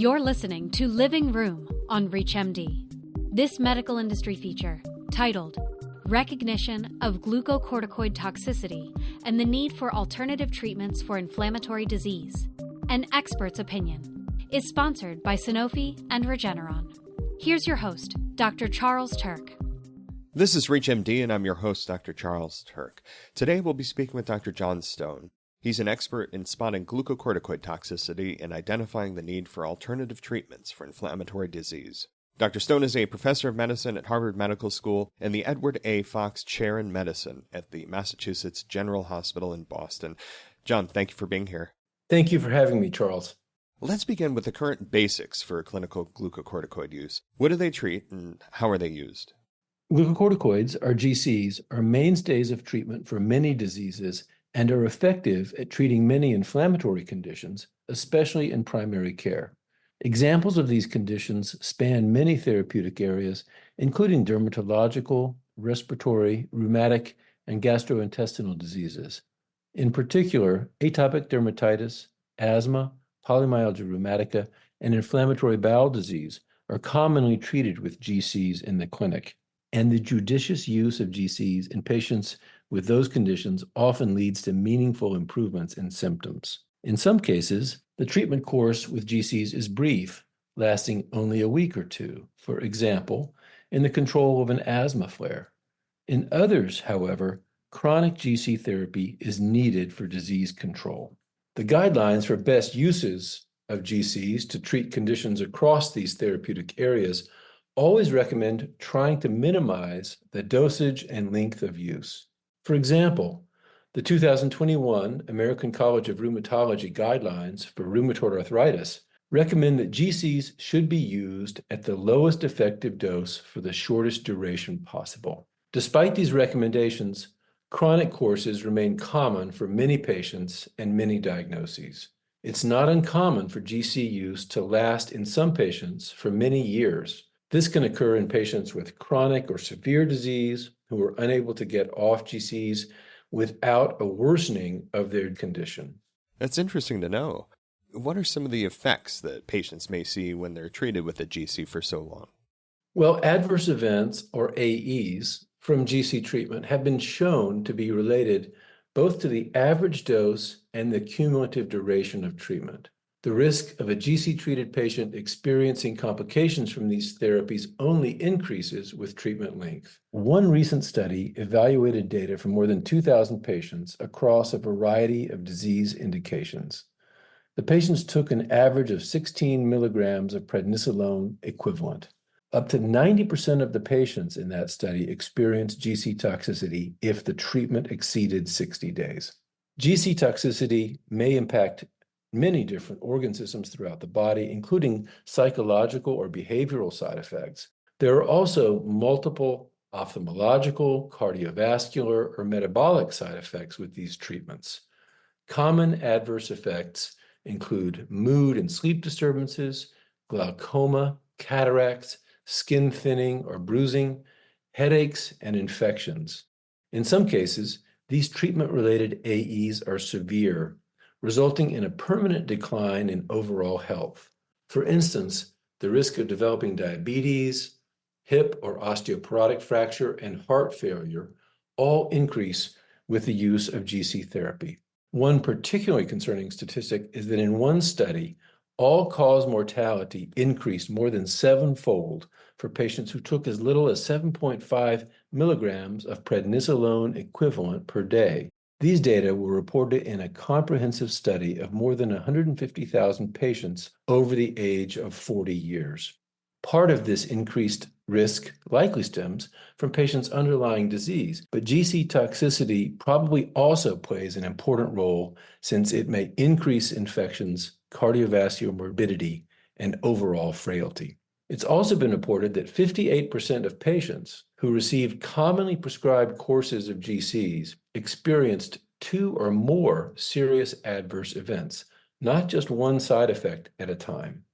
You're listening to Living Room on ReachMD. This medical industry feature, titled Recognition of Glucocorticoid Toxicity and the Need for Alternative Treatments for Inflammatory Disease, an Expert's Opinion, is sponsored by Sanofi and Regeneron. Here's your host, Dr. Charles Turck. This is ReachMD, and I'm your host, Dr. Charles Turck. Today we'll be speaking with Dr. John Stone. He's an expert in spotting glucocorticoid toxicity and identifying the need for alternative treatments for inflammatory disease. Dr. Stone is a professor of medicine at Harvard Medical School and the Edward A. Fox Chair in Medicine at the Massachusetts General Hospital in Boston. John, thank you for being here. Thank you for having me, Charles. Let's begin with the current basics for clinical glucocorticoid use. What do they treat and how are they used? Glucocorticoids, or GCs, are mainstays of treatment for many diseases and are effective at treating many inflammatory conditions, especially in primary care. Examples of these conditions span many therapeutic areas, including dermatological, respiratory, rheumatic, and gastrointestinal diseases. In particular, atopic dermatitis, asthma, polymyalgia rheumatica, and inflammatory bowel disease are commonly treated with GCs in the clinic, and the judicious use of GCs in patients with those conditions often leads to meaningful improvements in symptoms. In some cases, the treatment course with GCs is brief, lasting only a week or two, for example, in the control of an asthma flare. In others, however, chronic GC therapy is needed for disease control. The guidelines for best uses of GCs to treat conditions across these therapeutic areas always recommend trying to minimize the dosage and length of use. For example, the 2021 American College of Rheumatology guidelines for rheumatoid arthritis recommend that GCs should be used at the lowest effective dose for the shortest duration possible. Despite these recommendations, chronic courses remain common for many patients and many diagnoses. It's not uncommon for GC use to last in some patients for many years. This can occur in patients with chronic or severe disease who are unable to get off GCs without a worsening of their condition. That's interesting to know. What are some of the effects that patients may see when they're treated with a GC for so long? Well, adverse events, or AEs, from GC treatment have been shown to be related both to the average dose and the cumulative duration of treatment. The risk of a GC-treated patient experiencing complications from these therapies only increases with treatment length. One recent study evaluated data from more than 2,000 patients across a variety of disease indications. The patients took an average of 16 milligrams of prednisolone equivalent. Up to 90% of the patients in that study experienced GC toxicity if the treatment exceeded 60 days. GC toxicity may impact many different organ systems throughout the body, including psychological or behavioral side effects. There are also multiple ophthalmological, cardiovascular, or metabolic side effects with these treatments. Common adverse effects include mood and sleep disturbances, glaucoma, cataracts, skin thinning or bruising, headaches, and infections. In some cases, these treatment-related AEs are severe, resulting in a permanent decline in overall health. For instance, the risk of developing diabetes, hip or osteoporotic fracture, and heart failure all increase with the use of GC therapy. One particularly concerning statistic is that in one study, all-cause mortality increased more than sevenfold for patients who took as little as 7.5 milligrams of prednisolone equivalent per day. These data were reported in a comprehensive study of more than 150,000 patients over the age of 40 years. Part of this increased risk likely stems from patients' underlying disease, but GC toxicity probably also plays an important role since it may increase infections, cardiovascular morbidity, and overall frailty. It's also been reported that 58% of patients who received commonly prescribed courses of GCs experienced 2 or more serious adverse events, not just one side effect at a time.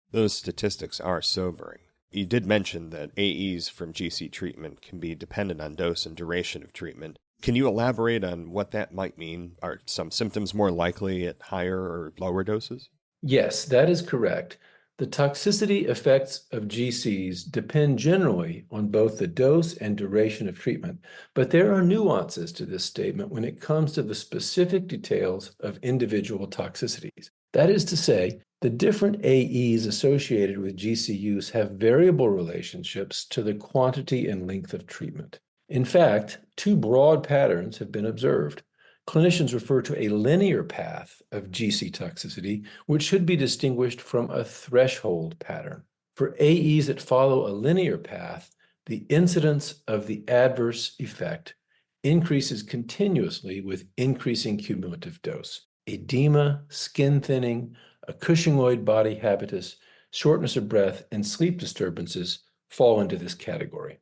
Those statistics are sobering. You did mention that AEs from GC treatment can be dependent on dose and duration of treatment. Can you elaborate on what that might mean? Are some symptoms more likely at higher or lower doses? Yes, that is correct. The toxicity effects of GCs depend generally on both the dose and duration of treatment, but there are nuances to this statement when it comes to the specific details of individual toxicities. That is to say, the different AEs associated with GC use have variable relationships to the quantity and length of treatment. In fact, two broad patterns have been observed. Clinicians refer to a linear path of GC toxicity, which should be distinguished from a threshold pattern. For AEs that follow a linear path, the incidence of the adverse effect increases continuously with increasing cumulative dose. Edema, skin thinning, a Cushingoid body habitus, shortness of breath, and sleep disturbances fall into this category.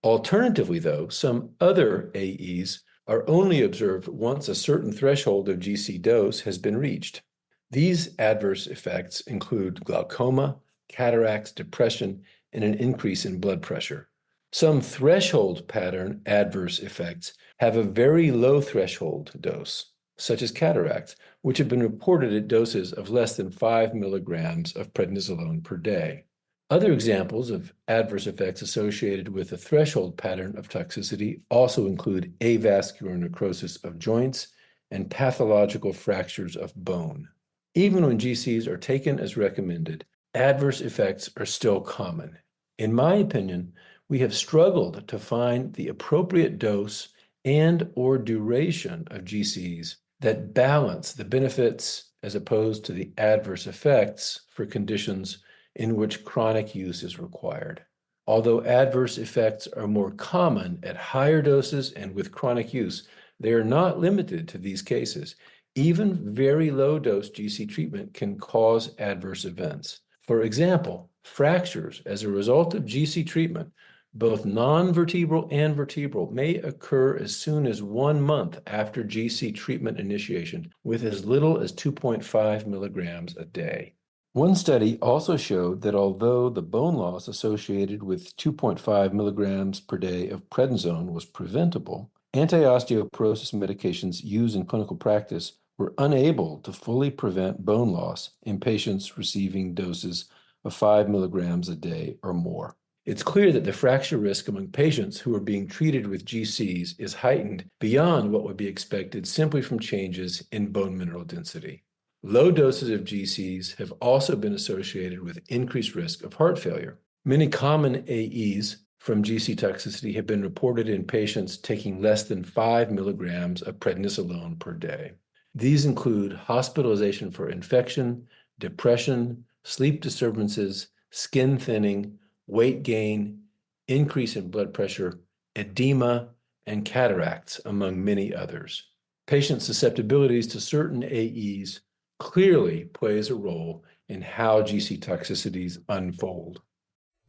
Alternatively, though, some other AEs are only observed once a certain threshold of GC dose has been reached. These adverse effects include glaucoma, cataracts, depression, and an increase in blood pressure. Some threshold pattern adverse effects have a very low threshold dose, such as cataracts, which have been reported at doses of less than 5 milligrams of prednisolone per day. Other examples of adverse effects associated with a threshold pattern of toxicity also include avascular necrosis of joints and pathological fractures of bone. Even when GCs are taken as recommended, adverse effects are still common. In my opinion, we have struggled to find the appropriate dose and/or duration of GCs that balance the benefits as opposed to the adverse effects for conditions in which chronic use is required. Although adverse effects are more common at higher doses and with chronic use, they are not limited to these cases. Even very low-dose GC treatment can cause adverse events. For example, fractures as a result of GC treatment, both non-vertebral and vertebral, may occur as soon as 1 month after GC treatment initiation with as little as 2.5 milligrams a day. One study also showed that although the bone loss associated with 2.5 milligrams per day of prednisone was preventable, anti-osteoporosis medications used in clinical practice were unable to fully prevent bone loss in patients receiving doses of 5 milligrams a day or more. It's clear that the fracture risk among patients who are being treated with GCs is heightened beyond what would be expected simply from changes in bone mineral density. Low doses of GCs have also been associated with increased risk of heart failure. Many common AEs from GC toxicity have been reported in patients taking less than 5 milligrams of prednisolone per day. These include hospitalization for infection, depression, sleep disturbances, skin thinning, weight gain, increase in blood pressure, edema, and cataracts, among many others. Patient susceptibilities to certain AEs clearly plays a role in how GC toxicities unfold.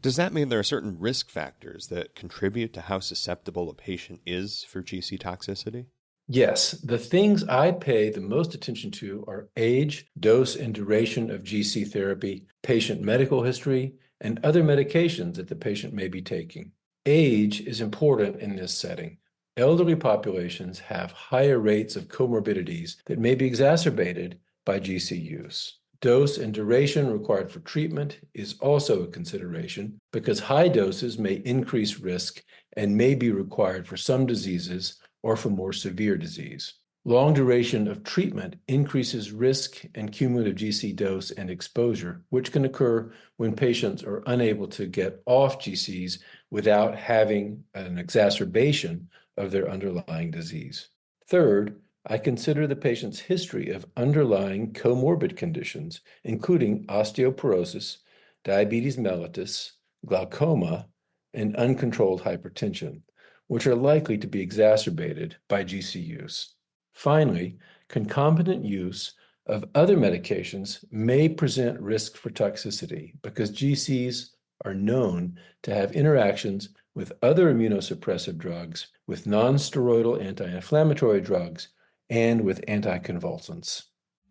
Does that mean there are certain risk factors that contribute to how susceptible a patient is for GC toxicity? Yes, the things I pay the most attention to are age, dose and duration of GC therapy, patient medical history, and other medications that the patient may be taking. Age is important in this setting. Elderly populations have higher rates of comorbidities that may be exacerbated by GC use. Dose and duration required for treatment is also a consideration because high doses may increase risk and may be required for some diseases or for more severe disease. Long duration of treatment increases risk and cumulative GC dose and exposure, which can occur when patients are unable to get off GCs without having an exacerbation of their underlying disease. Third, I consider the patient's history of underlying comorbid conditions, including osteoporosis, diabetes mellitus, glaucoma, and uncontrolled hypertension, which are likely to be exacerbated by GC use. Finally, concomitant use of other medications may present risk for toxicity because GCs are known to have interactions with other immunosuppressive drugs, with non-steroidal anti-inflammatory drugs, and with anticonvulsants.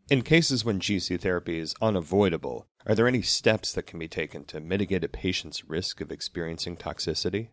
In cases when GC therapy is unavoidable, are there any steps that can be taken to mitigate a patient's risk of experiencing toxicity?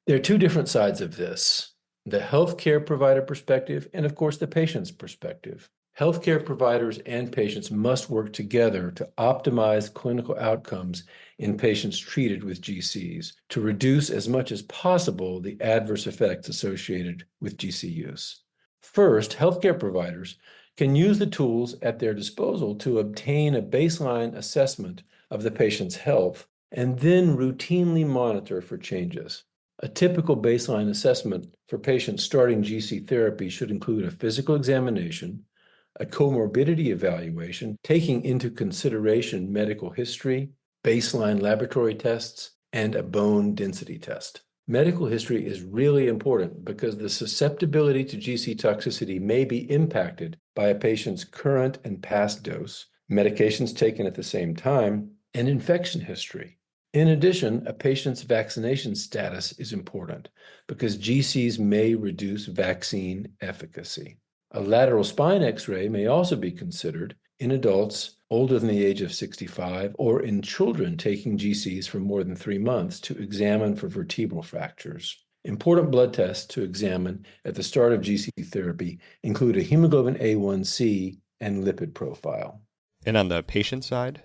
There are two different sides of this, the healthcare provider perspective and, of course, the patient's perspective. Healthcare providers and patients must work together to optimize clinical outcomes in patients treated with GCs to reduce as much as possible the adverse effects associated with GC use. First, healthcare providers can use the tools at their disposal to obtain a baseline assessment of the patient's health and then routinely monitor for changes. A typical baseline assessment for patients starting GC therapy should include a physical examination, a comorbidity evaluation, taking into consideration medical history, baseline laboratory tests, and a bone density test. Medical history is really important because the susceptibility to GC toxicity may be impacted by a patient's current and past dose, medications taken at the same time, and infection history. In addition, a patient's vaccination status is important because GCs may reduce vaccine efficacy. A lateral spine X-ray may also be considered in adults older than the age of 65 or in children taking GCs for more than 3 months to examine for vertebral fractures. Important blood tests to examine at the start of GC therapy include a hemoglobin A1C and lipid profile. And on the patient side?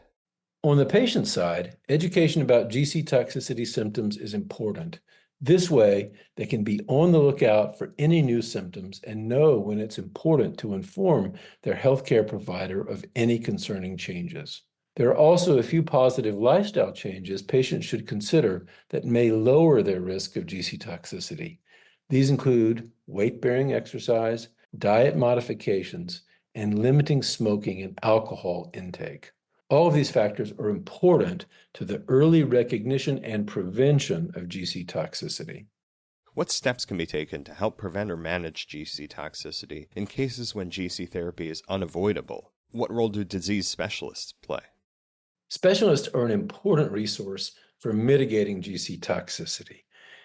On the patient side, education about GC toxicity symptoms is important. This way, they can be on the lookout for any new symptoms and know when it's important to inform their healthcare provider of any concerning changes. There are also a few positive lifestyle changes patients should consider that may lower their risk of GC toxicity. These include weight-bearing exercise, diet modifications, and limiting smoking and alcohol intake. All of these factors are important to the early recognition and prevention of GC toxicity. What steps can be taken to help prevent or manage GC toxicity in cases when GC therapy is unavoidable? What role do disease specialists play? Specialists are an important resource for mitigating GC toxicity.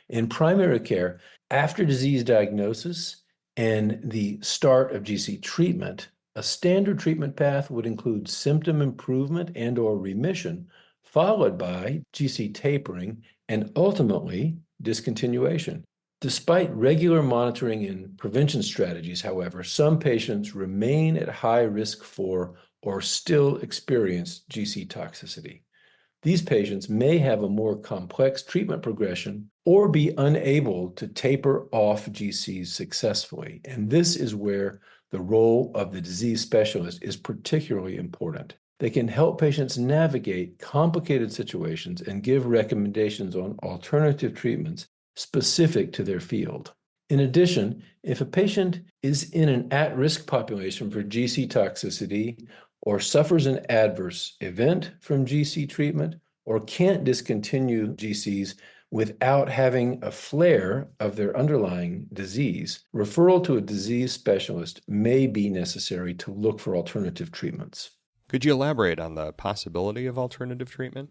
In primary care, after disease diagnosis and the start of GC treatment, a standard treatment path would include symptom improvement and/or remission, followed by GC tapering, and ultimately discontinuation. Despite regular monitoring and prevention strategies, however, some patients remain at high risk for or still experience GC toxicity. These patients may have a more complex treatment progression or be unable to taper off GCs successfully, and this is where the role of the disease specialist is particularly important. They can help patients navigate complicated situations and give recommendations on alternative treatments specific to their field. In addition, if a patient is in an at-risk population for GC toxicity or suffers an adverse event from GC treatment or can't discontinue GCs without having a flare of their underlying disease, referral to a disease specialist may be necessary to look for alternative treatments. Could you elaborate on the possibility of alternative treatment?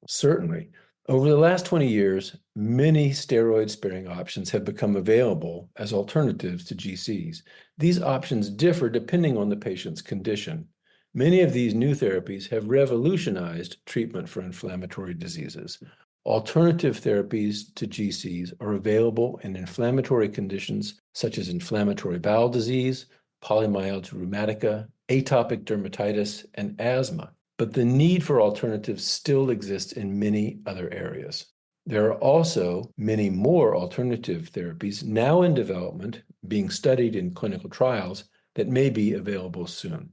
Certainly. Over the last 20 years, many steroid-sparing options have become available as alternatives to GCs. These options differ depending on the patient's condition. Many of these new therapies have revolutionized treatment for inflammatory diseases. Alternative therapies to GCs are available in inflammatory conditions such as inflammatory bowel disease, polymyalgia rheumatica, atopic dermatitis, and asthma. But the need for alternatives still exists in many other areas. There are also many more alternative therapies now in development, being studied in clinical trials, that may be available soon.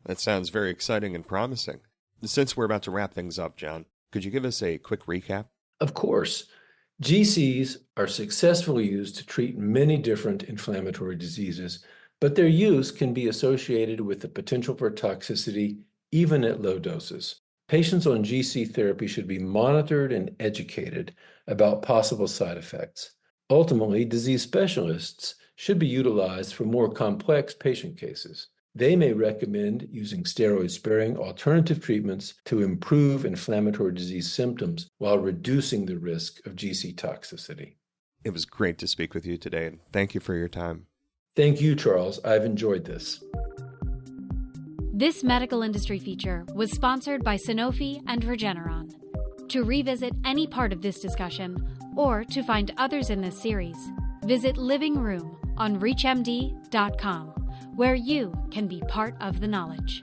That sounds very exciting and promising. Since we're about to wrap things up, John, could you give us a quick recap? Of course. GCs are successfully used to treat many different inflammatory diseases, but their use can be associated with the potential for toxicity even at low doses. Patients on GC therapy should be monitored and educated about possible side effects. Ultimately, disease specialists should be utilized for more complex patient cases. They may recommend using steroid-sparing alternative treatments to improve inflammatory disease symptoms while reducing the risk of GC toxicity. It was great to speak with you today, and thank you for your time. Thank you, Charles. I've enjoyed this. This medical industry feature was sponsored by Sanofi and Regeneron. To revisit any part of this discussion, or to find others in this series, visit Living Room on ReachMD.com, where you can be part of the knowledge.